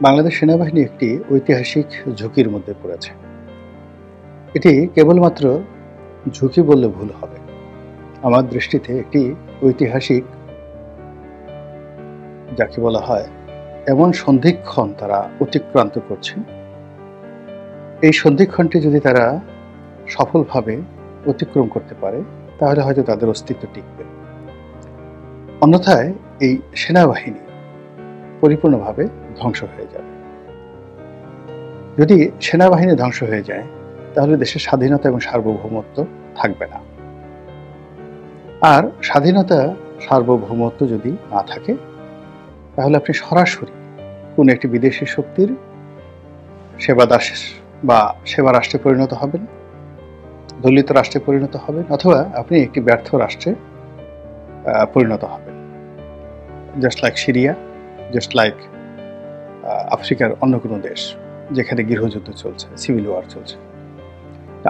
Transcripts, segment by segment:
বাংলাদেশ সেনাবাহিনী একটি ঐতিহাসিক ঝুঁকির মধ্যে পড়েছে। এটি কেবলমাত্র ঝুঁকি বললে ভুল হবে। আমার দৃষ্টিতে একটি ঐতিহাসিক, যাকে বলা হয়, এমন সন্ধিক্ষণ তারা অতিক্রান্ত করছে। এই সন্ধিক্ষণটি যদি তারা সফলভাবে অতিক্রম করতে পারে, তাহলে হয়তো তাদের অস্তিত্ব টিকবে। অন্যথায় এই সেনাবাহিনী পরিপূর্ণভাবে ধ্বংস হয়ে যাবে। যদি সেনাবাহিনী ধ্বংস হয়ে যায়, তাহলে দেশের স্বাধীনতা এবং সার্বভৌমত্ব থাকবে না। আর স্বাধীনতা, সার্বভৌমত্ব যদি না থাকে, তাহলে আপনি সরাসরি কোনো একটি বিদেশি শক্তির সেবাদাস বা সেবা রাষ্ট্রে পরিণত হবেন, দলিত রাষ্ট্রে পরিণত হবেন, অথবা আপনি একটি ব্যর্থ রাষ্ট্রে পরিণত হবেন। Just like Syria, just like আফ্রিকার অন্য কোনো দেশ যেখানে গৃহযুদ্ধ চলছে, সিভিল ওয়ার চলছে।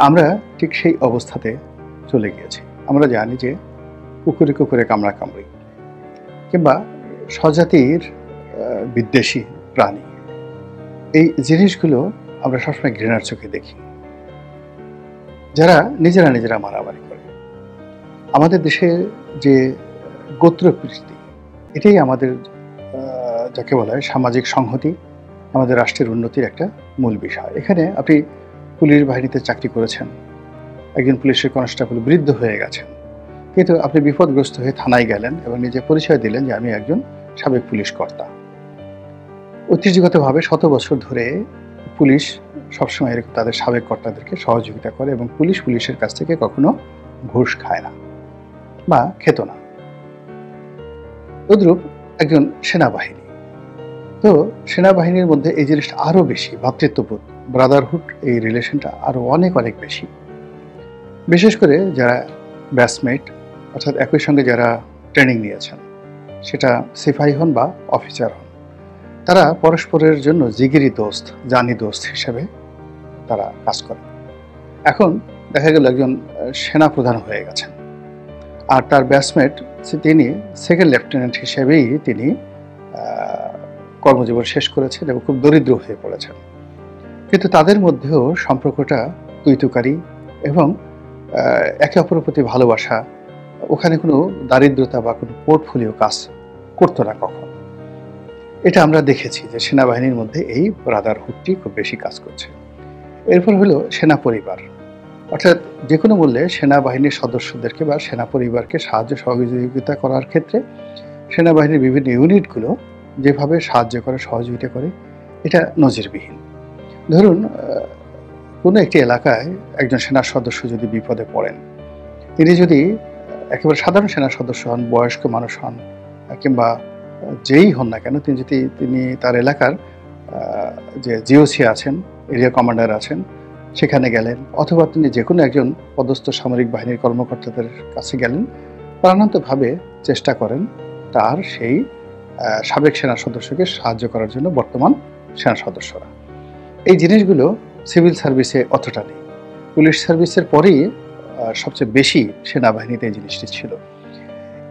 আমরা ঠিক সেই অবস্থাতে চলে গিয়েছি। আমরা জানি যে কুকুরে কুকুরে কামড়া কামড়ি কিংবা স্বজাতির বিদ্বেষী প্রাণী, এই জিনিসগুলো আমরা সবসময় ঘৃণার চোখে দেখি, যারা নিজেরা মারামারি করে। আমাদের দেশে যে গোত্রপ্রীতি, এটাই আমাদের যাকে বলা হয় সামাজিক সংহতি, আমাদের রাষ্ট্রের উন্নতির একটা মূল বিষয়। এখানে আপনি পুলিশ বাহিনীতে চাকরি করেছেন, একজন পুলিশের কনস্টেবল বৃদ্ধ হয়ে গেছেন, কিন্তু আপনি বিপদগ্রস্ত হয়ে থানায় গেলেন এবং নিজে পরিচয় দিলেন যে আমি একজন সাবেক পুলিশ কর্তা। ঐতিহ্যগতভাবে শত বছর ধরে পুলিশ সবসময় এরকম তাদের সাবেক কর্তাদেরকে সহযোগিতা করে এবং পুলিশের কাছ থেকে কখনো ঘুষ খায় না বা খেত না। তদ্রূপ একজন সেনাবাহিনী, তো সেনাবাহিনীর মধ্যে এই জিনিসটা আরো বেশি, ভ্রাতৃত্ববোধ, ব্রাদারহুড, এই রিলেশনটা আরো অনেক বেশি। বিশেষ করে যারা ব্যাচমেট, অর্থাৎ একই সঙ্গে যারা ট্রেনিং নিয়েছেন, সেটা সিপাহী হন বা অফিসার হন, তারা পরস্পরের জন্য জিগিরি দোস্ত, জানি দোস্ত হিসেবে তারা কাজ করে। এখন দেখা গেল একজন সেনা প্রধান হয়ে গেছেন, আর তার ব্যাচমেট তিনি সেকেন্ড লেফটেন্যান্ট হিসেবেই তিনি কর্মজীবন শেষ করেছেন এবং খুব দরিদ্র হয়ে পড়েছেন। কিন্তু তাদের মধ্যেও সম্পর্কটা তুইতুকারি এবং একে অপরের প্রতি ভালোবাসা, ওখানে কোনো দারিদ্রতা বা কোনো পোর্টফোলিও কাজ করতো না কখন। এটা আমরা দেখেছি যে সেনাবাহিনীর মধ্যে এই ব্রাদারহুডটি খুব বেশি কাজ করছে। এরপর হলো সেনা পরিবার, অর্থাৎ যে কোনো মূল্যে সেনাবাহিনীর সদস্যদেরকে বা সেনা পরিবারকে সাহায্য সহযোগিতা করার ক্ষেত্রে সেনাবাহিনীর বিভিন্ন ইউনিটগুলো যেভাবে সাহায্য করে, সহযোগিতা করে, এটা নজিরবিহীন। ধরুন, কোনো একটি এলাকায় একজন সেনা সদস্য যদি বিপদে পড়েন, তিনি যদি একেবারে সাধারণ সেনা সদস্য হন, বয়স্ক মানুষ হন, কিংবা যেই হন না কেন, তিনি তার এলাকার যে জিওসি আছেন, এরিয়া কমান্ডার আছেন, সেখানে গেলেন, অথবা তিনি যে কোনো একজন পদস্থ সামরিক বাহিনীর কর্মকর্তাদের কাছে গেলেন, প্রাণান্তভাবে চেষ্টা করেন তার সেই সাবেক সেনা সদস্যকে সাহায্য করার জন্য বর্তমান সেনা সদস্যরা। এই জিনিসগুলো সিভিল সার্ভিসে অতটা নেই। পুলিশ সার্ভিসের পরেই সবচেয়ে বেশি সেনাবাহিনীতে এই জিনিসটি ছিল।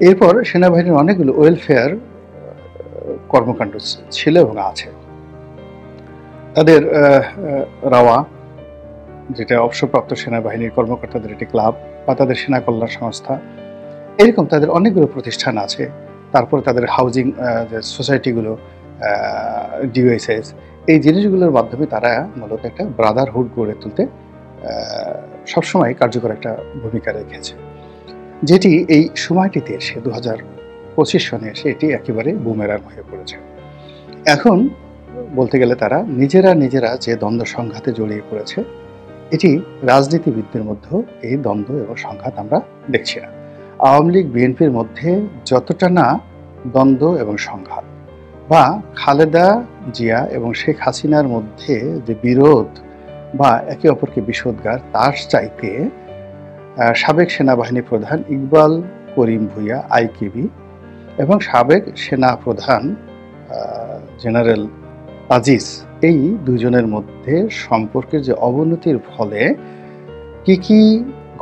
এরপর সেনাবাহিনীর অনেকগুলো ওয়েলফেয়ার কর্মকাণ্ড ছিল এবং আছে। তাদের রাওয়া, যেটা অবসরপ্রাপ্ত সেনাবাহিনীর কর্মকর্তাদের একটি ক্লাব, বা তাদের সেনা কল্যাণ সংস্থা, এরকম তাদের অনেকগুলো প্রতিষ্ঠান আছে। তারপরে তাদের হাউজিং সোসাইটিগুলো, ডিওএসএস, এই জিনিসগুলোর মাধ্যমে তারা মূলত একটা ব্রাদারহুড গড়ে তুলতে সবসময় কার্যকর একটা ভূমিকা রেখেছে, যেটি এই সময়টিতে এসে 2025 সনে এসে এটি একেবারে বুমেরাং হয়ে পড়েছে। এখন বলতে গেলে তারা নিজেরা যে দ্বন্দ্ব সংঘাতে জড়িয়ে পড়েছে, এটি রাজনীতিবিদদের মধ্যেও এই দ্বন্দ্ব এবং সংঘাত আমরা দেখছি না। আওয়ামী লীগ বিএনপির মধ্যে যতটা না দ্বন্দ্ব এবং সংঘাত, বা খালেদা জিয়া এবং শেখ হাসিনার মধ্যে যে বিরোধ বা একে অপরকে বিষোদ্গার, তার চাইতে সাবেক সেনাবাহিনী প্রধান ইকবাল করিম ভূঁইয়া আইকেবি এবং সাবেক সেনা প্রধান জেনারেল আজিজ, এই দুজনের মধ্যে সম্পর্কের যে অবনতির ফলে কি কি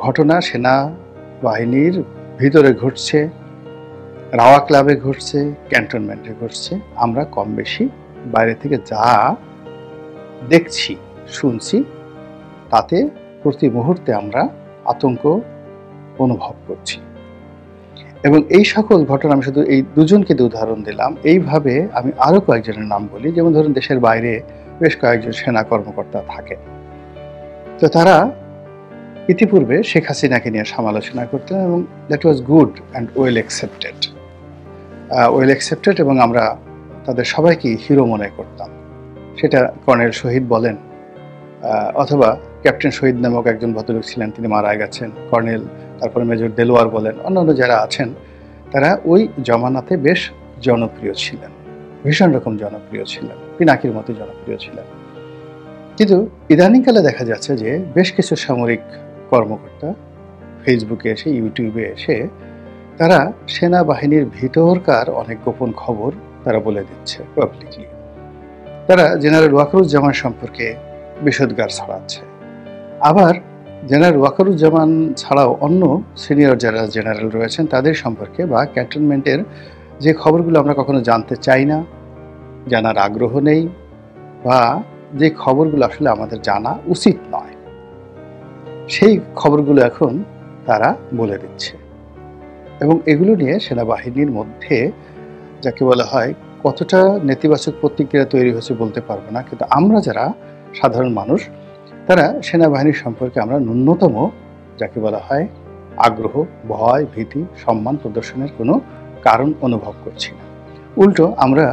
ঘটনা সেনাবাহিনীর ভিতরে ঘটছে, রাওয়া ক্লাবে ঘটছে, ক্যান্টনমেন্টে ঘটছে, আমরা কম বেশি বাইরে থেকে যা দেখছি শুনছি তাতে প্রতি মুহূর্তে আমরা আতঙ্ক অনুভব করছি। এবং এই সকল ঘটনা আমি শুধু এই দুজনকে উদাহরণ দিলাম। এইভাবে আমি আরো কয়েকজনের নাম বলি, যেমন ধরুন দেশের বাইরে বেশ কয়েকজন সেনা কর্মকর্তা থাকেন। তো তারা ইতিপূর্বে শেখ হাসিনাকে নিয়ে সমালোচনা করতেন এবং that was good and well accepted এবং আমরা তাদের সবাইকে হিরো মনে করতাম। সেটা কর্নেল শহীদ বলেন অথবা ক্যাপ্টেন শহীদ নামক একজন ভদ্রলোক ছিলেন, তিনি মারা গেছেন, কর্নেল, তারপরে মেজর দেলোয়ার বলেন, অন্যান্য যারা আছেন তারা ওই জমানাতে বেশ জনপ্রিয় ছিলেন, ভীষণ রকম জনপ্রিয় ছিলেন, পিনাকির মতো জনপ্রিয় ছিলেন। কিন্তু ইদানিংকালে দেখা যাচ্ছে যে বেশ কিছু সামরিক কর্মকর্তা ফেসবুকে এসে, ইউটিউবে এসে তারা সেনাবাহিনীর ভিতরকার অনেক গোপন খবর তারা বলে দিচ্ছে পাবলিকলি। তারা জেনারেল ওয়াকারুজ্জামান সম্পর্কে বিষোদগার ছড়াচ্ছে। আবার জেনারেল ওয়াকারুজ্জামান ছাড়াও অন্য সিনিয়র যারা জেনারেল রয়েছেন তাদের সম্পর্কে বা ক্যান্টনমেন্টের যে খবরগুলো আমরা কখনো জানতে চাই না, জানার আগ্রহ নেই, বা যে খবরগুলো আসলে আমাদের জানা উচিত নয়, সেই খবরগুলো এখন তারা বলে দিচ্ছে। এবং এগুলো নিয়ে সেনাবাহিনীর মধ্যে যাকে বলা হয় কতটা নেতিবাচক প্রতিক্রিয়া তৈরি হয়েছে বলতে পারবো না, কিন্তু আমরা যারা সাধারণ মানুষ তারা সেনাবাহিনীর সম্পর্কে আমরা ন্যূনতম যাকে বলা হয় আগ্রহ, ভয়, ভীতি, সম্মান প্রদর্শনের কোনো কারণ অনুভব করছি না। উল্টো আমরা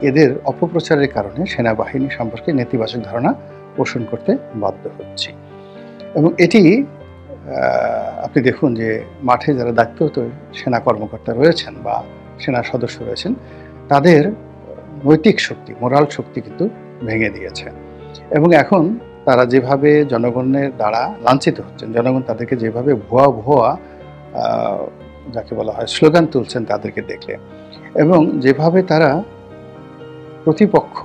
এদের অপপ্রচারের কারণে সেনাবাহিনী সম্পর্কে নেতিবাচক ধারণা পোষণ করতে বাধ্য হচ্ছি। এবং এটি আপনি দেখুন যে মাঠে যারা দায়িত্বরত সেনা কর্মকর্তা রয়েছেন বা সেনা সদস্য রয়েছেন তাদের নৈতিক শক্তি, মোরাল শক্তি কিন্তু ভেঙে দিয়েছে। এবং এখন তারা যেভাবে জনগণের দ্বারা লাঞ্ছিত হচ্ছেন, জনগণ তাদেরকে যেভাবে ভুয়া যাকে বলা হয় স্লোগান তুলছেন তাদেরকে দেখলে, এবং যেভাবে তারা প্রতিপক্ষ,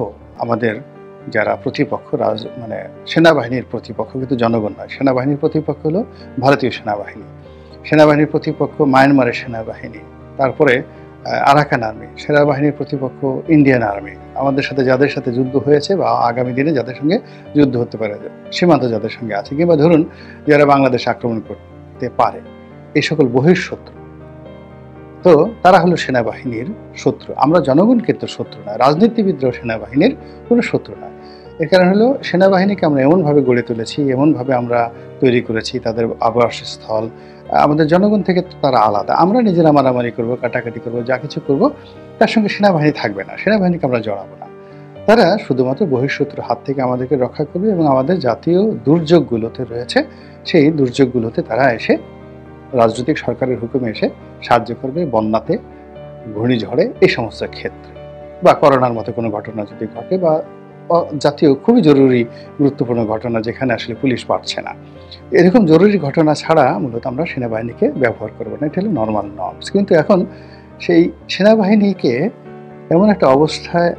আমাদের যারা প্রতিপক্ষ মানে সেনাবাহিনীর প্রতিপক্ষ কিন্তু জনগণ নয়, সেনাবাহিনীর প্রতিপক্ষ হলো ভারতীয় সেনাবাহিনী, সেনাবাহিনীর প্রতিপক্ষ মায়ানমারের সেনাবাহিনী, তারপরে আরাকান আর্মি, সেনাবাহিনীর প্রতিপক্ষ ইন্ডিয়ান আর্মি, আমাদের সাথে যাদের সাথে যুদ্ধ হয়েছে বা আগামী দিনে যাদের সঙ্গে যুদ্ধ হতে পারে, সীমান্ত যাদের সঙ্গে আছে, কিংবা ধরুন যারা বাংলাদেশ আক্রমণ করতে পারে, এই সকল বহিঃশত্রু। তো তারা হলো সেনাবাহিনীর শত্রু। আমরা জনগণ কিন্তু শত্রু নয়, রাজনীতিবিদরাও সেনাবাহিনীর কোনো শত্রু নয়। এর কারণ হলো সেনাবাহিনীকে আমরা এমনভাবে গড়ে তুলেছি, এমনভাবে আমরা তৈরি করেছি, তাদের আবাসস্থল আমাদের জনগণ থেকে তারা আলাদা। আমরা নিজেরা মারামারি করবো, কাটাকাটি করবো, যা কিছু করবো, তার সঙ্গে সেনাবাহিনী থাকবে না, সেনাবাহিনীকে আমরা জড়াবো না। তারা শুধুমাত্র বহিঃশত্রুর হাত থেকে আমাদেরকে রক্ষা করবে এবং আমাদের জাতীয় দুর্যোগগুলোতে রয়েছে সেই দুর্যোগগুলোতে তারা এসে রাজনৈতিক সরকারের হুকুমে এসে সাহায্য করবে, বন্যাতে, ঘূর্ণিঝড়ে, এই সমস্ত ক্ষেত্রে, বা করোনার মতো কোনো ঘটনা যদি ঘটে, বা জাতীয় খুবই জরুরি গুরুত্বপূর্ণ ঘটনা যেখানে আসলে পুলিশ পারছে না, এরকম জরুরি ঘটনা ছাড়া মূলত আমরা সেনাবাহিনীকে ব্যবহার করবো না। এটা হলো নর্মাল নর্মস। কিন্তু এখন সেই সেনাবাহিনীকে এমন একটা অবস্থায়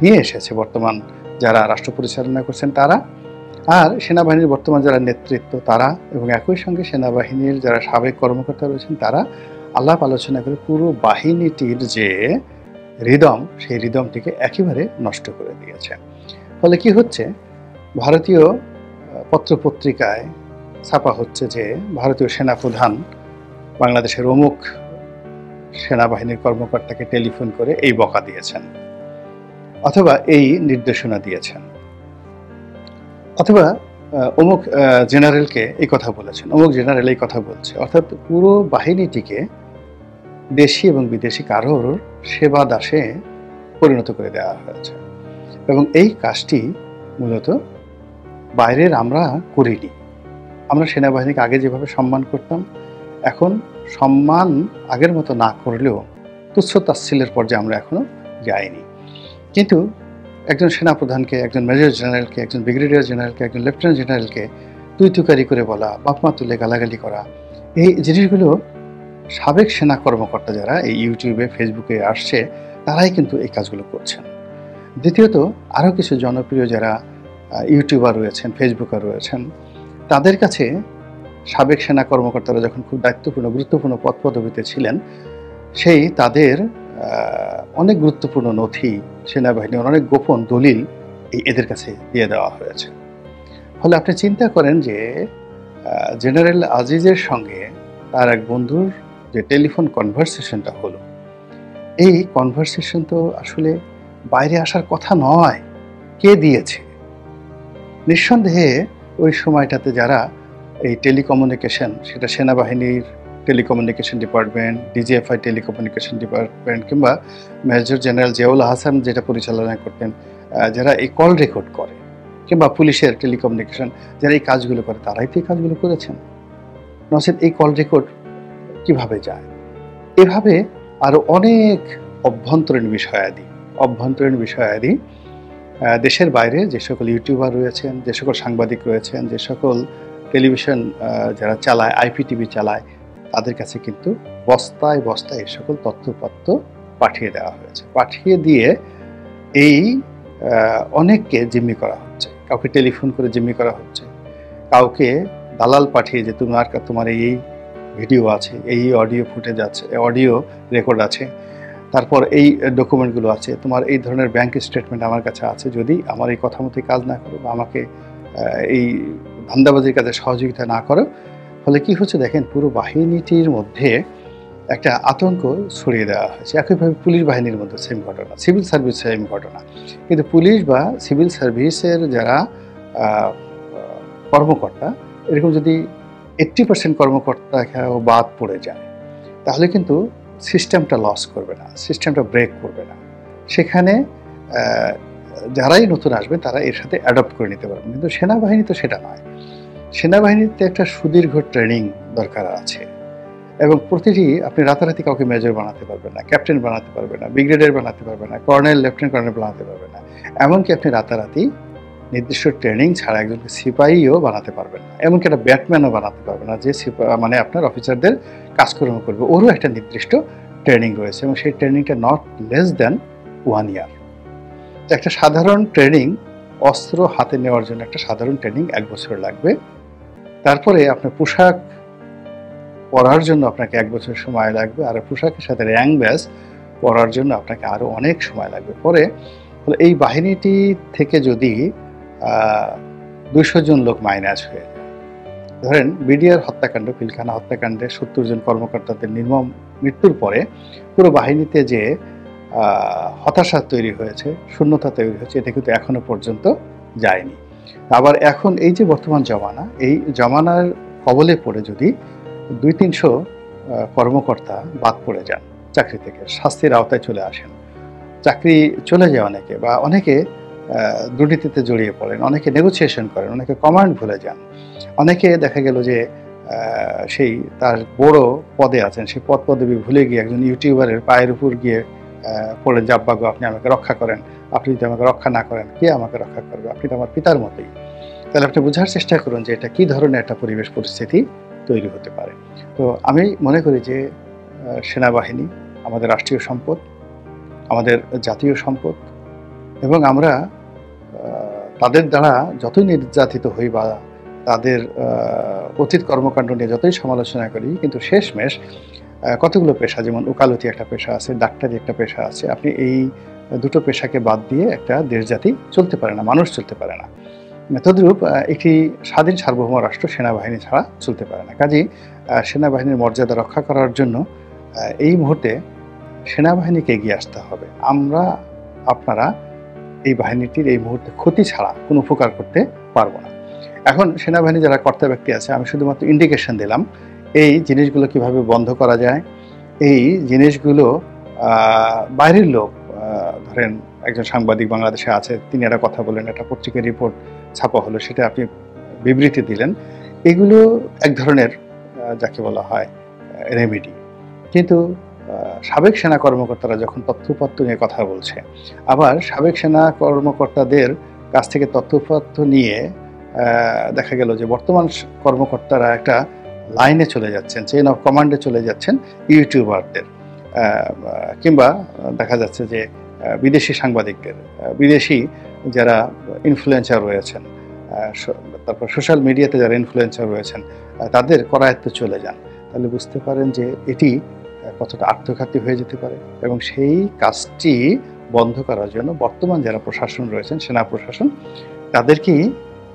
নিয়ে এসেছে বর্তমান যারা রাষ্ট্র পরিচালনা করছেন তারা, আর সেনাবাহিনীর বর্তমান যারা নেতৃত্ব তারা, এবং একই সঙ্গে সেনাবাহিনীর যারা সাবেক কর্মকর্তা রয়েছেন তারা আলাপ আলোচনা করে পুরো বাহিনীটির যে রিদম, সেই রিদমটিকে একেবারে নষ্ট করে দিয়েছে। ফলে কি হচ্ছে, ভারতীয় পত্রপত্রিকায় ছাপা হচ্ছে যে ভারতীয় সেনাপ্রধান বাংলাদেশের অমুক সেনাবাহিনীর কর্মকর্তাকে টেলিফোন করে এই বকা দিয়েছেন, অথবা এই নির্দেশনা দিয়েছেন, অথবা অমুক জেনারেলকে এই কথা বলেছেন, অমুক জেনারেল এই কথা বলছে। অর্থাৎ পুরো বাহিনীটিকে দেশি এবং বিদেশি কারোর সেবা দাসে পরিণত করে দেওয়া হয়েছে। এবং এই কাজটি মূলত বাইরের আমরা করিনি। আমরা সেনাবাহিনীকে আগে যেভাবে সম্মান করতাম, এখন সম্মান আগের মতো না করলেও তুচ্ছ তাচ্ছিল্যের পর্যায়ে আমরা এখনো যাইনি। কিন্তু একজন সেনাপ্রধানকে, একজন মেজর জেনারেলকে, একজন ব্রিগেডিয়ার জেনারেলকে, একজন লেফটেন্যান্ট জেনারেলকে তুই তুকারি করে বলা, বাপমা তুলে গালাগালি করা, এই জিনিসগুলো সাবেক সেনা কর্মকর্তা যারা এই ইউটিউবে, ফেসবুকে আসছে তারাই কিন্তু এই কাজগুলো করছেন। দ্বিতীয়ত আরও কিছু জনপ্রিয় যারা ইউটিউবার রয়েছেন, ফেসবুকার রয়েছেন, তাদের কাছে সাবেক সেনা কর্মকর্তারা যখন খুব দায়িত্বপূর্ণ, গুরুত্বপূর্ণ পদ পদবিতে ছিলেন, সেই তাদের অনেক গুরুত্বপূর্ণ নথি, সেনাবাহিনীর অনেক গোপন দলিল এদের কাছে দিয়ে দেওয়া হয়েছে। ফলে আপনি চিন্তা করেন যে জেনারেল আজিজের সঙ্গে তার এক বন্ধুর যে টেলিফোন কনভারসেশনটা হলো, এই কনভারসেশন তো আসলে বাইরে আসার কথা নয়। কে দিয়েছে? নিঃসন্দেহে ওই সময়টাতে যারা এই টেলিকমিউনিকেশন, সেটা সেনাবাহিনীর telecommunication department, DGFI telecommunication department কিংবা মেজর জেনারেল জিয়াউল হাসান যেটা পরিচালনা করতেন, যারা এই কল রেকর্ড করে, কিংবা পুলিশের টেলিকমিউনিকেশন যারা এই কাজগুলো করে, তারাই তো এই কাজগুলো করেছেন। নচেত এই কল রেকর্ড কিভাবে যায়? এভাবে আরো অনেক অভ্যন্তরীণ বিষয়াদি দেশের বাইরে যে সকল ইউটিউবার রয়েছেন, যে সকল সাংবাদিক রয়েছেন, যে সকল টেলিভিশন যারা চালায়, আইপিটিভি চালায়, তাদের কাছে কিন্তু বস্তায় বস্তায় এই সকল তথ্যপত্র পাঠিয়ে দেওয়া হয়েছে। পাঠিয়ে দিয়ে এই অনেককে জিম্মি করা হচ্ছে। কাউকে টেলিফোন করে জিম্মি করা হচ্ছে, কাউকে দালাল পাঠিয়ে যে তোমার এই ভিডিও আছে, এই অডিও ফুটেজ আছে, অডিও রেকর্ড আছে, তারপর এই ডকুমেন্টগুলো আছে, তোমার এই ধরনের ব্যাংক স্টেটমেন্ট আমার কাছে আছে, যদি আমার এই কথা মতো কাজ না করো বা আমাকে এই ধান্দাবাজির কাজে সহযোগিতা না করো। ফলে কি হচ্ছে দেখেন, পুরো বাহিনীটির মধ্যে একটা আতঙ্ক ছড়িয়ে দেওয়া হয়েছে। একইভাবে পুলিশ বাহিনীর মধ্যে সেম ঘটনা, সিভিল সার্ভিস সেম ঘটনা। কিন্তু পুলিশ বা সিভিল সার্ভিসের যারা কর্মকর্তা, এরকম যদি 80% কর্মকর্তা বাদ পড়ে যায়, তাহলে কিন্তু সিস্টেমটা লস করবে না, সিস্টেমটা ব্রেক করবে না। সেখানে যারাই নতুন আসবে তারা এর সাথে অ্যাডপ্ট করে নিতে পারবে। কিন্তু সেনাবাহিনী তো সেটা নয়। সেনাবাহিনীতে একটা সুদীর্ঘ ট্রেনিং দরকার আছে, এবং প্রতিটি আপনি রাতারাতি কাউকে মেজর বানাতে পারবেন না, ক্যাপ্টেন বানাতে পারবেন না, ব্রিগেডিয়ার বানাতে পারবেন না, কর্নেল, লেফটেন্যান্ট কর্নেল বানাতে পারবেন না। এমনকি আপনি রাতারাতি নির্দিষ্ট ট্রেনিং ছাড়া একজনকে সিপাহীও বানাতে পারবেন না, এমনকি একটা ব্যাটম্যানও বানাতে পারবেন না, যে মানে আপনার অফিসারদের কাজকর্ম করবে। ওরও একটা নির্দিষ্ট ট্রেনিং রয়েছে, এবং সেই ট্রেনিংটা নট লেস দ্যান 1 year। তো একটা সাধারণ ট্রেনিং, অস্ত্র হাতে নেওয়ার জন্য একটা সাধারণ ট্রেনিং 1 বছর লাগবে। তারপরে আপনার পোশাক পরার জন্য আপনাকে 1 বছর সময় লাগবে, আর পোশাকের সাথে র্যাঙ্ক ব্যাজ পরার জন্য আপনাকে আরও অনেক সময় লাগবে। পরে এই বাহিনীটি থেকে যদি 200 জন লোক মাইনাস হয়ে যায়, ধরেন বিডিআর হত্যাকাণ্ড, পিলখানা হত্যাকাণ্ডে 70 জন কর্মকর্তাদের নির্মম মৃত্যুর পরে পুরো বাহিনীতে যে হতাশা তৈরি হয়েছে, শূন্যতা তৈরি হয়েছে, এটা কিন্তু এখনো পর্যন্ত যায়নি। আবার এখন এই যে বর্তমান জমানা, এই জমানার কবলে পড়ে যদি 200-300 কর্মকর্তা বাদ পড়ে যান চাকরি থেকে, শাস্তির আওতায় চলে আসেন, চাকরি চলে যায় অনেকে, বা অনেকে দুর্নীতিতে জড়িয়ে পড়েন, অনেকে নেগোসিয়েশন করেন, অনেকে কমান্ড ভুলে যান, অনেকে দেখা গেল যে সেই তার বড় পদে আছেন, সেই পদবি ভুলে গিয়ে একজন ইউটিউবারের পায়ের উপর গিয়ে পড়েন যে আব্বা গো, আপনি আমাকে রক্ষা করেন, আপনি যদি আমাকে রক্ষা না করেন কে আমাকে রক্ষা করবে, আপনি তো আমার পিতার মতোই। তাহলে আপনি বোঝার চেষ্টা করুন যে এটা কী ধরনের একটা পরিবেশ পরিস্থিতি তৈরি হতে পারে। তো আমি মনে করি যে সেনাবাহিনী আমাদের রাষ্ট্রীয় সম্পদ, আমাদের জাতীয় সম্পদ, এবং আমরা তাদের দ্বারা যতই নির্যাতিত হই বা তাদের অতীত কর্মকাণ্ড নিয়ে যতই সমালোচনা করি, কিন্তু শেষমেশ কতগুলো পেশা, যেমন ওকালতি একটা পেশা আছে, ডাক্তারি একটা পেশা আছে, আপনি এই দুটো পেশাকে বাদ দিয়ে একটা দেশ জাতি চলতে পারে না, মানুষ চলতে পারে না। তদ্রূপ একটি স্বাধীন সার্বভৌম রাষ্ট্র সেনাবাহিনী ছাড়া চলতে পারে না। কাজেই সেনাবাহিনীর মর্যাদা রক্ষা করার জন্য এই মুহূর্তে সেনাবাহিনীকে এগিয়ে আসতে হবে। আপনারা এই বাহিনীটির এই মুহূর্তে ক্ষতি ছাড়া কোনো উপকার করতে পারবো না। এখন সেনাবাহিনী যারা কর্তা ব্যক্তি আছে, আমি শুধুমাত্র ইন্ডিকেশন দিলাম এই জিনিসগুলো কিভাবে বন্ধ করা যায়। এই জিনিসগুলো বাইরের লোক, ধরেন একজন সাংবাদিক বাংলাদেশে আছে, তিনি একটা কথা বললেন, একটা পত্রিকার রিপোর্ট ছাপা হলো, সেটা আপনি বিবৃতি দিলেন, এগুলো এক ধরনের যাকে বলা হয় রেমেডি। কিন্তু সাবেক সেনা কর্মকর্তারা যখন তথ্যপত্র নিয়ে কথা বলছে, আবার সাবেক সেনা কর্মকর্তাদের কাছ থেকে তথ্যপত্র নিয়ে দেখা গেল যে বর্তমান কর্মকর্তারা একটা লাইনে চলে যাচ্ছেন, চেইন অফ কমান্ডে চলে যাচ্ছেন ইউটিউবারদের, কিংবা দেখা যাচ্ছে যে বিদেশি সাংবাদিকদের, বিদেশি যারা ইনফ্লুয়েন্সার রয়েছেন, তারপর সোশ্যাল মিডিয়াতে যারা ইনফ্লুয়েন্সার রয়েছেন, তাদের করায়ত্তে চলে যান। তাহলে বুঝতে পারেন যে এটি কতটা আত্মঘাতী হয়ে যেতে পারে, এবং সেই কাজটি বন্ধ করার জন্য বর্তমান যারা প্রশাসন রয়েছেন, সেনা প্রশাসন, তাদেরকেই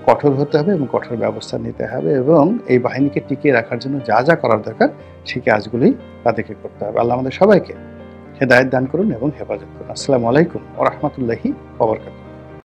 কঠোর হতে হবে এবং কঠোর ব্যবস্থা নিতে হবে, এবং এই বাহিনীকে টিকিয়ে রাখার জন্য যা যা করার দরকার সেই কাজগুলোই তাদেরকে করতে হবে। আল্লাহ আমাদের সবাইকে হেদায়েত দান করুন এবং হেফাজত করুন। আসসালামু আলাইকুম ওয়া রাহমাতুল্লাহি ওয়া বারাকাতুহু।